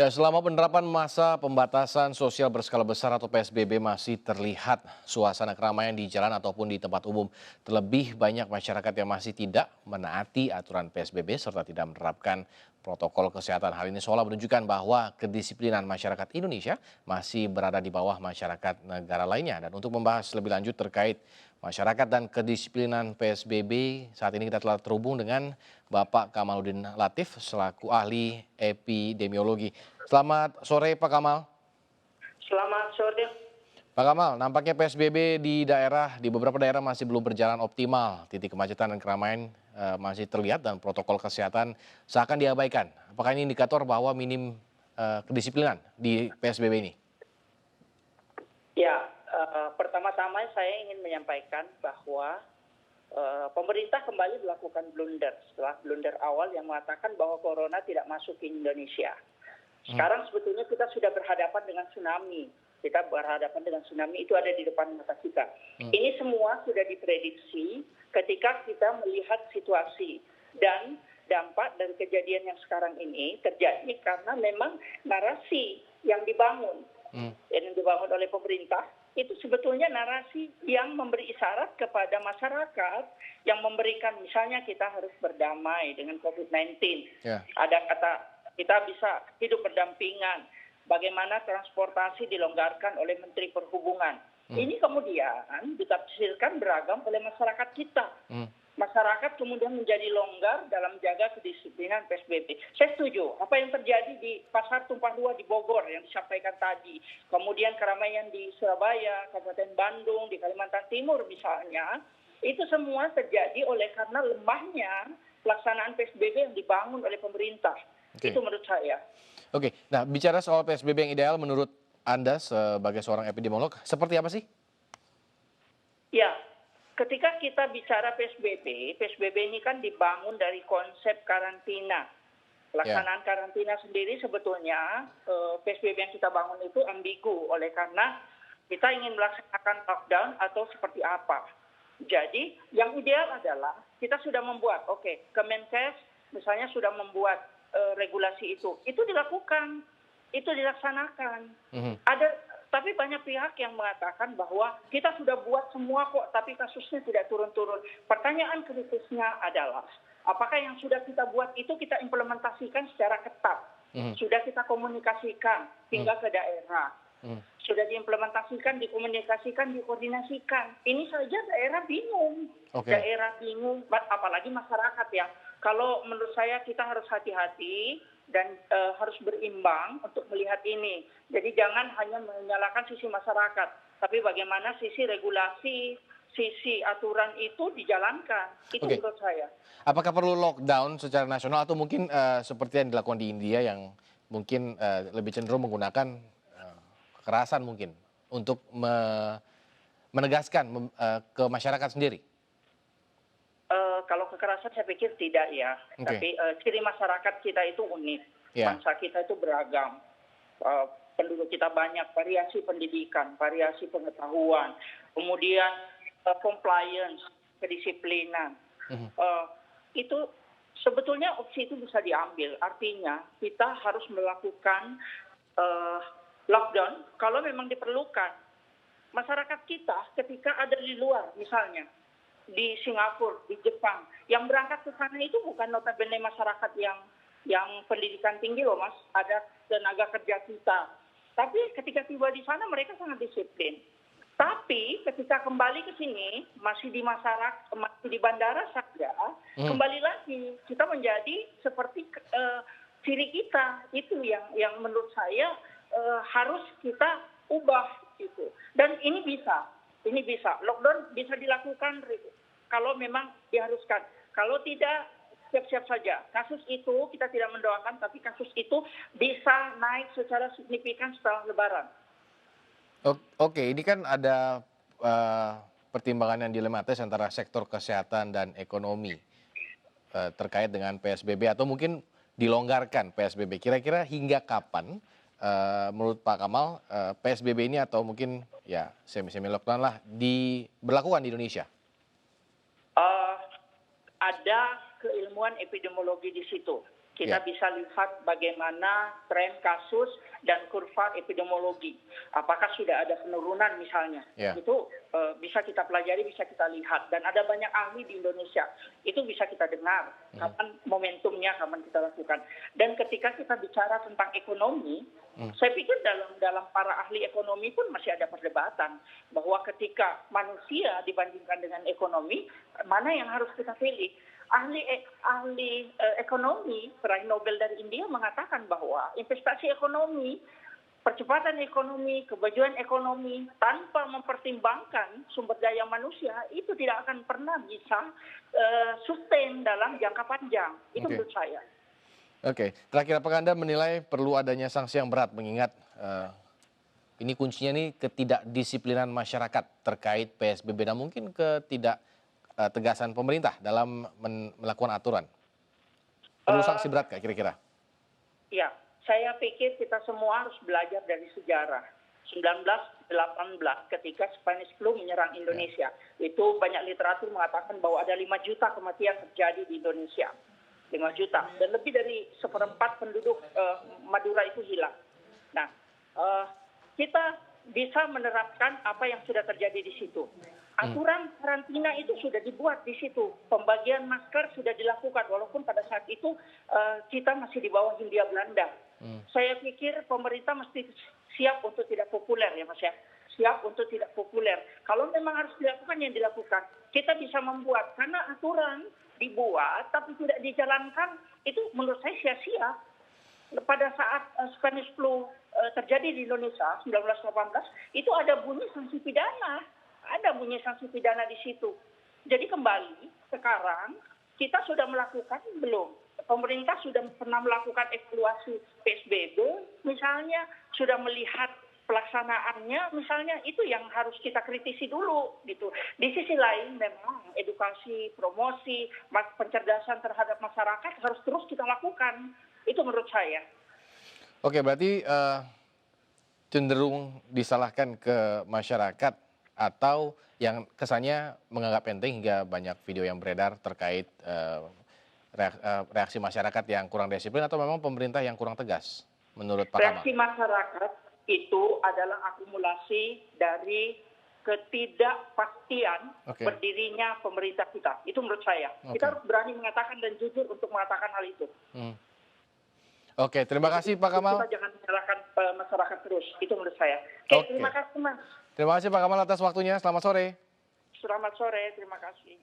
Ya, selama penerapan masa pembatasan sosial berskala besar atau PSBB masih terlihat suasana keramaian di jalan ataupun di tempat umum. Terlebih banyak masyarakat yang masih tidak menaati aturan PSBB serta tidak menerapkan protokol kesehatan. Hal ini seolah menunjukkan bahwa kedisiplinan masyarakat Indonesia masih berada di bawah masyarakat negara lainnya. Dan untuk membahas lebih lanjut terkait masyarakat dan kedisiplinan PSBB, saat ini kita telah terhubung dengan Bapak Kamaludin Latif selaku ahli epidemiologi. Selamat sore Pak Kamal. Selamat sore. Pak Kamal, nampaknya PSBB di beberapa daerah masih belum berjalan optimal. Titik kemacetan dan keramaian masih terlihat dan protokol kesehatan seakan diabaikan. Apakah ini indikator bahwa minim kedisiplinan di PSBB ini? Ya, pertama-tama saya ingin menyampaikan bahwa pemerintah kembali melakukan blunder setelah blunder awal yang mengatakan bahwa corona tidak masuk ke Indonesia. Sekarang sebetulnya kita sudah berhadapan dengan tsunami. Kita berhadapan dengan tsunami itu ada di depan mata kita. Ini semua sudah diprediksi ketika kita melihat situasi dan dampak dari kejadian yang sekarang ini terjadi karena memang narasi yang dibangun oleh pemerintah itu sebetulnya narasi yang memberi isyarat kepada masyarakat yang memberikan misalnya kita harus berdamai dengan COVID-19. Ya. Ada kata kita bisa hidup berdampingan. Bagaimana transportasi dilonggarkan oleh Menteri Perhubungan. Ini kemudian ditafsirkan beragam oleh masyarakat kita. Masyarakat kemudian menjadi longgar dalam menjaga kedisiplinan PSBB. Saya setuju. Apa yang terjadi di Pasar Tumpah Ruah di Bogor yang disampaikan tadi. Kemudian keramaian di Surabaya, Kabupaten Bandung, di Kalimantan Timur misalnya. Itu semua terjadi oleh karena lemahnya pelaksanaan PSBB yang dibangun oleh pemerintah. Oke. Itu menurut saya. Oke, nah bicara soal PSBB yang ideal menurut Anda sebagai seorang epidemiolog, seperti apa sih? Ya, ketika kita bicara PSBB ini kan dibangun dari konsep karantina. Pelaksanaan karantina sendiri sebetulnya PSBB yang kita bangun itu ambigu oleh karena kita ingin melaksanakan lockdown atau seperti apa. Jadi yang ideal adalah kita sudah membuat, Kemenkes misalnya sudah membuat regulasi itu dilakukan, itu dilaksanakan. Tapi banyak pihak yang mengatakan bahwa kita sudah buat semua kok, tapi kasusnya tidak turun-turun. Pertanyaan kritisnya adalah, apakah yang sudah kita buat itu kita implementasikan secara ketat? Sudah kita komunikasikan hingga ke daerah. Sudah diimplementasikan, dikomunikasikan, dikoordinasikan. Ini saja daerah bingung. Daerah bingung, apalagi masyarakat ya. Kalau menurut saya kita harus hati-hati dan harus berimbang untuk melihat ini. Jadi jangan hanya menyalahkan sisi masyarakat, tapi bagaimana sisi regulasi, sisi aturan itu dijalankan. Itu menurut saya. Apakah perlu lockdown secara nasional atau mungkin seperti yang dilakukan di India yang mungkin lebih cenderung menggunakan kekerasan mungkin untuk menegaskan ke masyarakat sendiri? Kalau kekerasan saya pikir tidak ya, tapi ciri masyarakat kita itu unik, bangsa kita itu beragam, penduduk kita banyak, variasi pendidikan, variasi pengetahuan, kemudian compliance, kedisiplinan, itu sebetulnya opsi itu bisa diambil, artinya kita harus melakukan lockdown kalau memang diperlukan. Masyarakat kita ketika ada di luar misalnya, di Singapura, di Jepang, yang berangkat ke sana itu bukan notabene masyarakat yang pendidikan tinggi loh Mas, ada tenaga kerja kita. Tapi ketika tiba di sana mereka sangat disiplin. Tapi ketika kembali ke sini, masih di masyarakat, masih di bandara saja, kembali lagi kita menjadi seperti ciri kita. Itu yang menurut saya harus kita ubah gitu. Dan ini bisa. Lockdown bisa dilakukan kalau memang diharuskan. Kalau tidak, siap-siap saja. Kasus itu kita tidak mendoakan, tapi kasus itu bisa naik secara signifikan setelah Lebaran. Oke, ini kan ada pertimbangan yang dilematis antara sektor kesehatan dan ekonomi terkait dengan PSBB atau mungkin dilonggarkan PSBB. Kira-kira hingga kapan menurut Pak Kamal PSBB ini atau mungkin ya semi lockdown lah diberlakukan di Indonesia? Ada keilmuan epidemiologi di situ. kita Ya. bisa lihat bagaimana tren kasus dan kurva epidemiologi. Apakah sudah ada penurunan misalnya. Ya. Itu bisa kita pelajari, bisa kita lihat. Dan ada banyak ahli di Indonesia. Itu bisa kita dengar. Kapan momentumnya, kapan kita lakukan. Dan ketika kita bicara tentang ekonomi, saya pikir dalam para ahli ekonomi pun masih ada perdebatan. Bahwa ketika manusia dibandingkan dengan ekonomi, mana yang harus kita pilih? Ahli ekonomi, peraih Nobel dari India mengatakan bahwa investasi ekonomi, percepatan ekonomi, kemajuan ekonomi tanpa mempertimbangkan sumber daya manusia itu tidak akan pernah bisa sustain dalam jangka panjang. Itu Oke. menurut saya. Oke, terakhir apakah Anda menilai perlu adanya sanksi yang berat mengingat ini kuncinya nih ketidakdisiplinan masyarakat terkait PSBB dan mungkin tegasan pemerintah dalam melakukan aturan. Perlu sanksi berat kak kira-kira? Ya, saya pikir kita semua harus belajar dari sejarah. 1918 ketika Spanish flu menyerang Indonesia. Itu banyak literatur mengatakan bahwa ada 5 juta kematian terjadi di Indonesia. 5 juta. Dan lebih dari 1/4 penduduk Madura itu hilang. Nah, kita bisa menerapkan apa yang sudah terjadi di situ. Aturan karantina itu sudah dibuat di situ. Pembagian masker sudah dilakukan, walaupun pada saat itu kita masih di bawah Hindia Belanda. Saya pikir pemerintah mesti siap untuk tidak populer ya Mas ya. Siap untuk tidak populer. Kalau memang harus dilakukan, yang dilakukan. Kita bisa membuat, karena aturan dibuat tapi tidak dijalankan, itu menurut saya sia-sia. Pada saat Spanish flu terjadi di Indonesia 1918, itu ada bunyi sanksi pidana. Ada bunyi sanksi pidana di situ. Jadi kembali sekarang kita sudah melakukan belum? Pemerintah sudah pernah melakukan evaluasi PSBB misalnya, sudah melihat pelaksanaannya misalnya, itu yang harus kita kritisi dulu gitu. Di sisi lain memang edukasi, promosi, pencerdasan terhadap masyarakat harus terus kita lakukan. Itu menurut saya. Oke, berarti cenderung disalahkan ke masyarakat atau yang kesannya menganggap enteng hingga banyak video yang beredar terkait reaksi masyarakat yang kurang disiplin atau memang pemerintah yang kurang tegas menurut Pak Kamal? Reaksi masyarakat itu adalah akumulasi dari ketidakpastian berdirinya pemerintah kita. Itu menurut saya. Kita harus berani mengatakan dan jujur untuk mengatakan hal itu. Oke, terima kasih Pak Kamal. Kita jangan menyalahkan masyarakat terus. Itu menurut saya. Oke, terima kasih Mas. Terima kasih Pak Kamal atas waktunya. Selamat sore. Selamat sore, terima kasih.